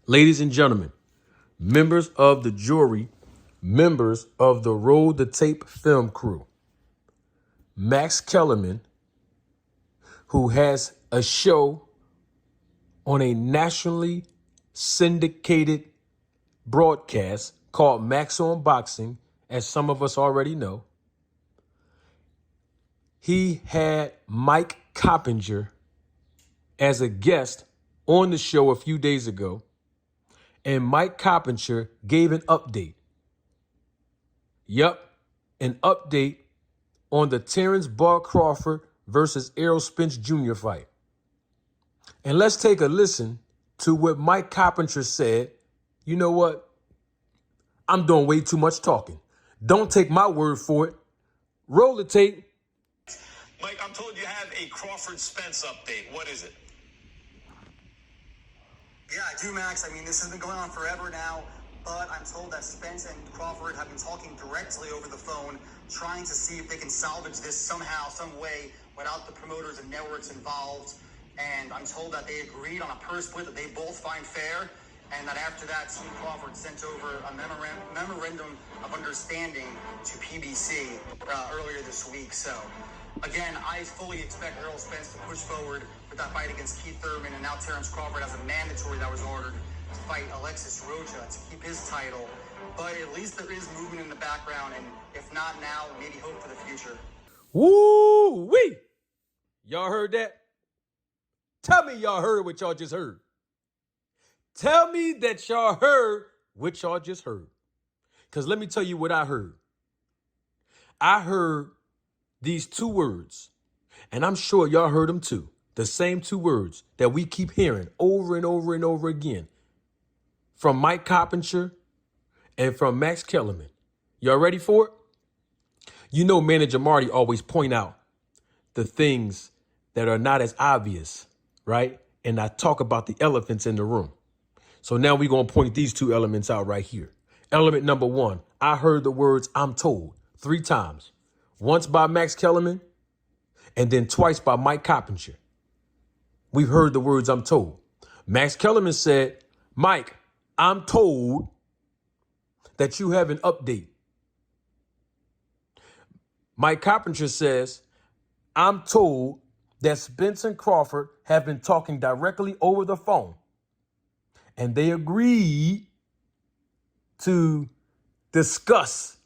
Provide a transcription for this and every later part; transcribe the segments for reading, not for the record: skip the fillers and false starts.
Ladies and gentlemen, members of the jury, members of the Roll the Tape film crew, Max Kellerman, who has a show on a nationally syndicated broadcast called Max on Boxing, as some of us already know. He had Mike Coppinger as a guest on the show a few days ago, and Mike Coppinger gave an update. Yup, an update on the Terence Crawford versus Errol Spence Jr. fight. And let's take a listen to what Mike Coppinger said. You know what? I'm doing way too much talking. Don't take my word for it. Roll the tape. Mike, I'm told you have a Crawford Spence update. What is it? Yeah, I do, Max. I mean, this has been going on forever now, but I'm told that Spence and Crawford have been talking directly over the phone, trying to see if they can salvage this somehow, some way, without the promoters and networks involved. And I'm told that they agreed on a purse split that they both find fair, and that after that, Crawford sent over a memorandum of understanding to PBC earlier this week. So, again, I fully expect Errol Spence to push forward with that fight against Keith Thurman, and now Terence Crawford has a mandatory that was ordered to fight Alexis Rocha to keep his title. But at least there is movement in the background, and if not now, maybe hope for the future. Woo-wee! Y'all heard that? Tell me y'all heard what y'all just heard. Tell me that y'all heard what y'all just heard. Because let me tell you what I heard. I heard these two words, and I'm sure y'all heard them too. The same two words that we keep hearing over and over and over again from Mike Coppinger and from Max Kellerman. Y'all ready for it? You know, Manager Marty always point out the things that are not as obvious, right? And I talk about the elephants in the room. So now we're going to point these two elements out right here. Element number one, I heard the words "I'm told" 3 times. Once by Max Kellerman and then twice by Mike Coppinger. We've heard the words "I'm told." Max Kellerman said, "Mike, I'm told that you have an update." Mike Coppinger says, "I'm told that Spence and Crawford have been talking directly over the phone, and they agreed to discuss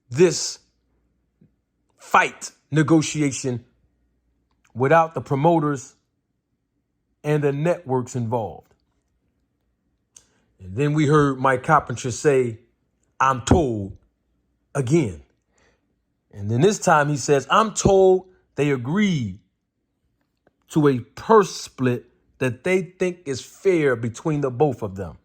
this fight negotiation without the promoters and the networks involved." And then we heard Mike Coppinger say, "I'm told," again. And then this time he says, "I'm told they agreed to a purse split that they think is fair between the both of them.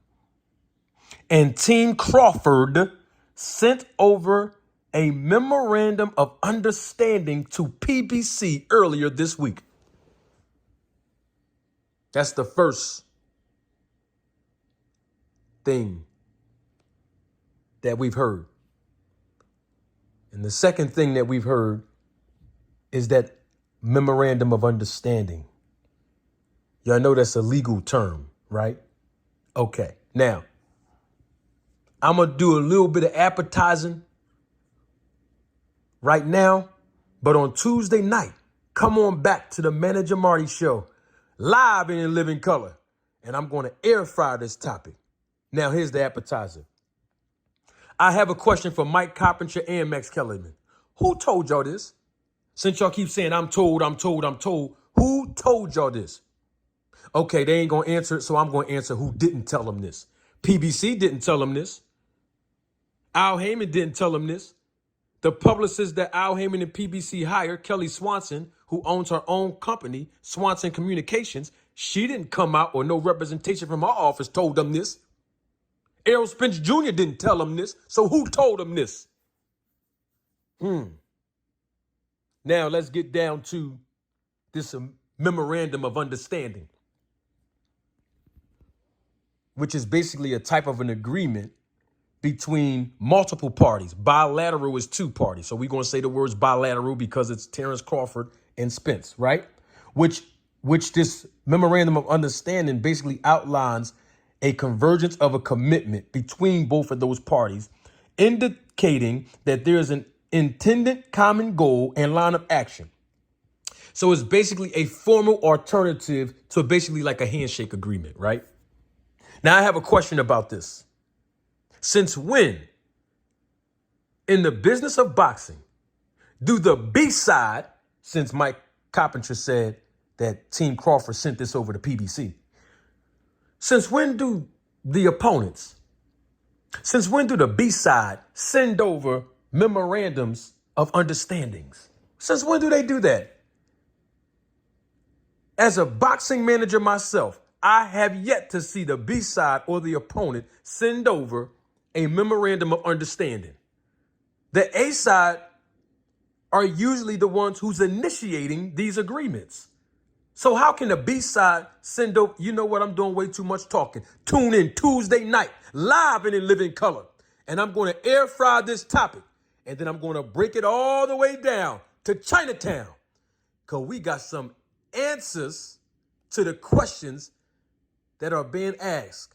And Team Crawford sent over a memorandum of understanding to PBC earlier this week." That's the first thing that we've heard. And the second thing that we've heard is that memorandum of understanding. Y'all know that's a legal term, right? Okay. Now, I'm going to do a little bit of appetizing right now, but on Tuesday night, come on back to the Manager Marty Show, live and in living color, and I'm going to air fry this topic. Now, here's the appetizer. I have a question for Mike Coppinger and Max Kellerman. Who told y'all this? Since y'all keep saying, "I'm told, I'm told, I'm told," who told y'all this? Okay, they ain't going to answer it, so I'm going to answer who didn't tell them this. PBC didn't tell them this. Al Heyman didn't tell them this. The publicist that Al Heyman and PBC hired, Kelly Swanson, who owns her own company, Swanson Communications, she didn't come out, or no representation from her office told them this. Errol Spence Jr. didn't tell them this, so who told them this? Now let's get down to this memorandum of understanding, which is basically a type of an agreement between multiple parties. Bilateral is 2 parties. So we're going to say the words bilateral because it's Terence Crawford and Spence, right? Which which this memorandum of understanding basically outlines a convergence of a commitment between both of those parties, indicating that there is an intended common goal and line of action. So it's basically a formal alternative to basically like a handshake agreement, right? Now I have a question about this. Since when, in the business of boxing, do the B side, since Mike Coppinger said that Team Crawford sent this over to PBC, since when do the opponents, since when do the B side send over memorandums of understandings? Since when do they do that? As a boxing manager myself, I have yet to see the B side or the opponent send over a memorandum of understanding. The A side are usually the ones who's initiating these agreements. So how can the B side send over, you know what, I'm doing way too much talking. Tune in Tuesday night, live and in living color. And I'm going to air fry this topic. And then I'm going to break it all the way down to Chinatown. Because we got some answers to the questions that are being asked.